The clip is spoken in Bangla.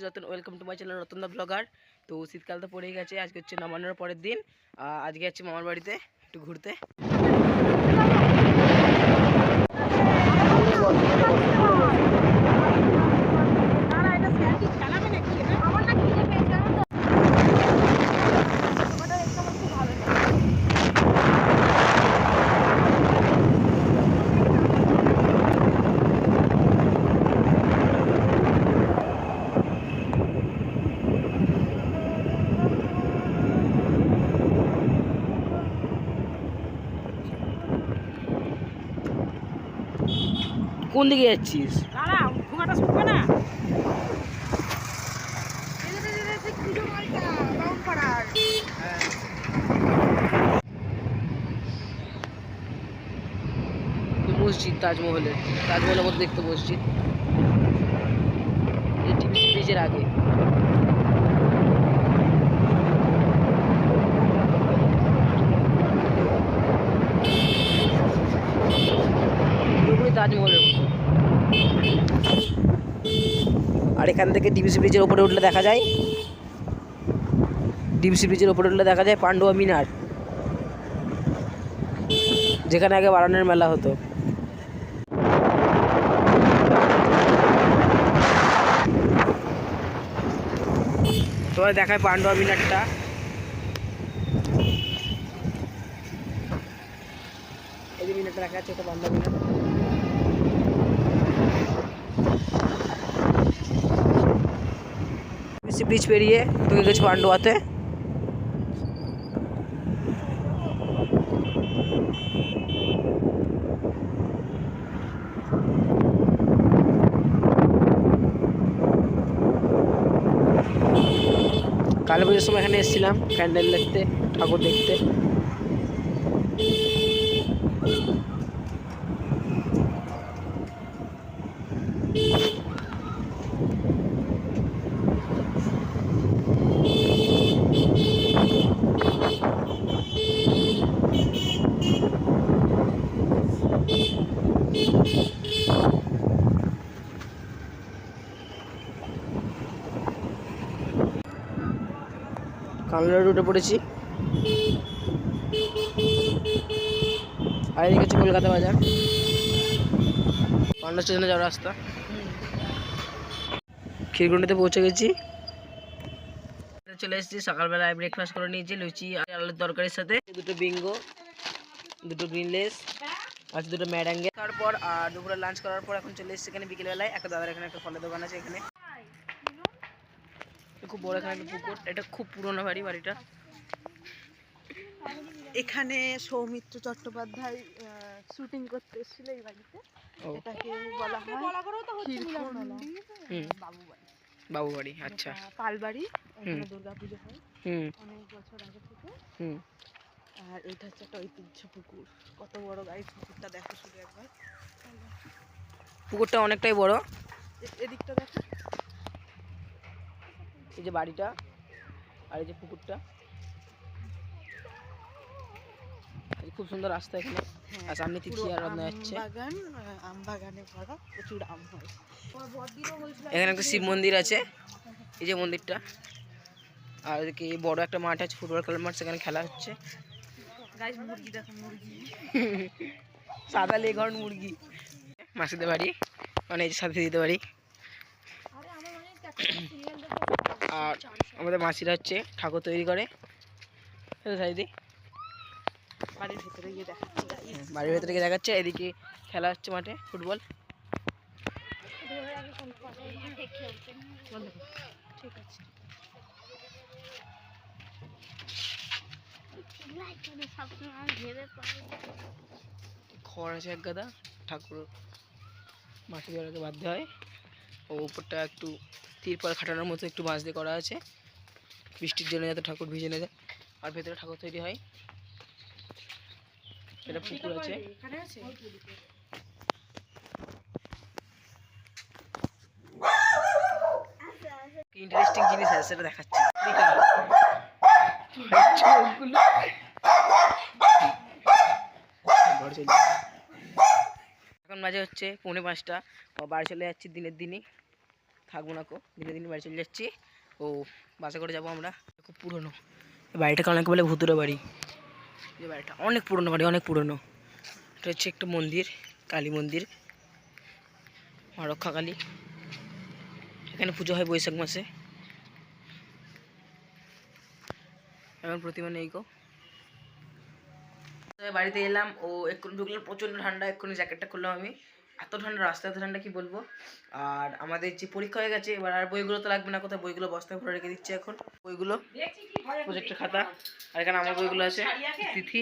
Ratan, welcome to my channel Ratan da blogger. তো শীতকাল তো পড়েই গেছে, আজকে হচ্ছে নবান্নের পরের দিন। আজকে যাচ্ছি মামার বাড়িতে একটু ঘুরতে। কোন দিকে যাচ্ছিস? মসজিদ, তাজমহলের মধ্যে দেখতে মসজিদ, টিভিসি ব্রিজের আগে। তাজমহলের মতো। আর এখান থেকে টিভিসি ব্রিজের ওপরে উঠলে দেখা যায় পান্ডুয়া মিনার, যেখানে আগে বারানের মেলা হতো। তোমার দেখায় পান্ডুয়া মিনারটা। এই যে মিনারটা দেখা যাচ্ছে, এটা পান্ডুয়া মিনার। ব্রিজ পেরিয়ে ঢুকে গেছি পান্ডুয়াতে। কালী পুজোর সময় এখানে এসেছিলাম প্যান্ডেল দেখতে, ঠাকুর দেখতে। কালনা রুটে পড়েছি, আর এদিকে হচ্ছে কলকাতা বাজার, পান্ডা স্টেশনে যাওয়ার রাস্তা। ক্ষীরকুণ্ডিতে পৌঁছে গেছি। চলে এসেছি, সকালবেলায় ব্রেকফাস্ট করে নিয়েছি, লুচি আর আলুর তরকারির সাথে দুটো বিঙ্গো, দুটো গ্রিনলেস আর দুটো ম্যাডাঙ্গে। তারপর আর দুপুরে লাঞ্চ করার পর এখন চলে এসেছি এখানে বিকেলবেলায় একটা দাদার এখানে একটা ফলের দোকান আছে। এখানে খুব বড় এখানে একটা পুকুর, এটা খুব পুরোনো বাড়িটা। এখানে সৌমিত্র চট্টোপাধ্যায় শুটিং করতে এসেছিল এই বাড়িতে। এটাকে বলা হয় বাবু বাড়ি। আচ্ছা, পালবাড়ি। এখানে দুর্গাপুজো হয় অনেক বছর আগে থেকে। আর এটা হচ্ছে একটা ঐতিহ্য পুকুর। কত বড় গাইস পুকুরটা দেখো শুধু একবার। পুকুরটা অনেকটাই বড়। এদিকটা দেখো, এই যে বাড়িটা আর এই যে পুকুরটা, খুব সুন্দর রাস্তা এখানে। আর সামনে তিথি আর রত্না যাচ্ছে। আম বাগানে ভরা, প্রচুর আম হয়। এখানে একটা শিব মন্দির আছে, এই যে মন্দিরটা। আর এদিকে বড় একটা মাঠ আছে, ফুটবল খেলার মাঠ, সেখানে খেলা হচ্ছে। মুরগি দেখো, মুরগি সাদা লেঘর মুরগি। মাসিদের বাড়ি, মানে এই সাথে দিতে পারি। আর আমাদের মাসিরা হচ্ছে ঠাকুর তৈরি করে। বাড়ির ভেতরে গিয়ে দেখাচ্ছে। এদিকে খেলা হচ্ছে মাঠে ফুটবল। ঠিক আছে, খড় আছে এক গাদা, ঠাকুর মাটি দেওয়ার বাধ্য হয়। ও উপরটা একটু তিরপল খাটানোর মতো একটু বাঁশ দিয়ে করা আছে, বৃষ্টির জন্য যাতে ঠাকুর ভিজে না যায়। আর ভেতরে ঠাকুর তৈরি হয়। এটা পুকুর আছে। ইন্টারেস্টিং জিনিস আছে, সেটা দেখাচ্ছি। এখন বাজে হচ্ছে 4:45। বাড়ি চলে যাচ্ছি দিনের দিনই। থাকবো না, দিনে দিনে বাড়ি চলে যাচ্ছি। ও বাসে করে যাবো আমরা। খুব পুরনো বাড়িটাকে, অনেকে বলে ভুতুরে বাড়ি। এই বাড়িটা অনেক পুরনো বাড়ি, অনেক পুরনো। এটা হচ্ছে একটা মন্দির, কালী মন্দির, মা রক্ষা কালী। এখানে পুজো হয় বৈশাখ মাসে। এখন প্রতিমা নেই গো। বাড়িতে এলাম, ও এক্ষুনি ঢুকলাম, প্রচণ্ড ঠান্ডা। এক্ষুনি জ্যাকেটটা খুললাম আমি, এত ঠান্ডা, রাস্তা এত ঠান্ডা কি বলবো। আর আমাদের যে পরীক্ষা হয়ে গেছে, এবার আর বইগুলো তো লাগবে না, কোথায় বইগুলো বস্তায় ভরে রেখে দিচ্ছে এখন। বইগুলো, প্রজেক্টের খাতা, আর এখানে আমার বইগুলো আছে, তিথি।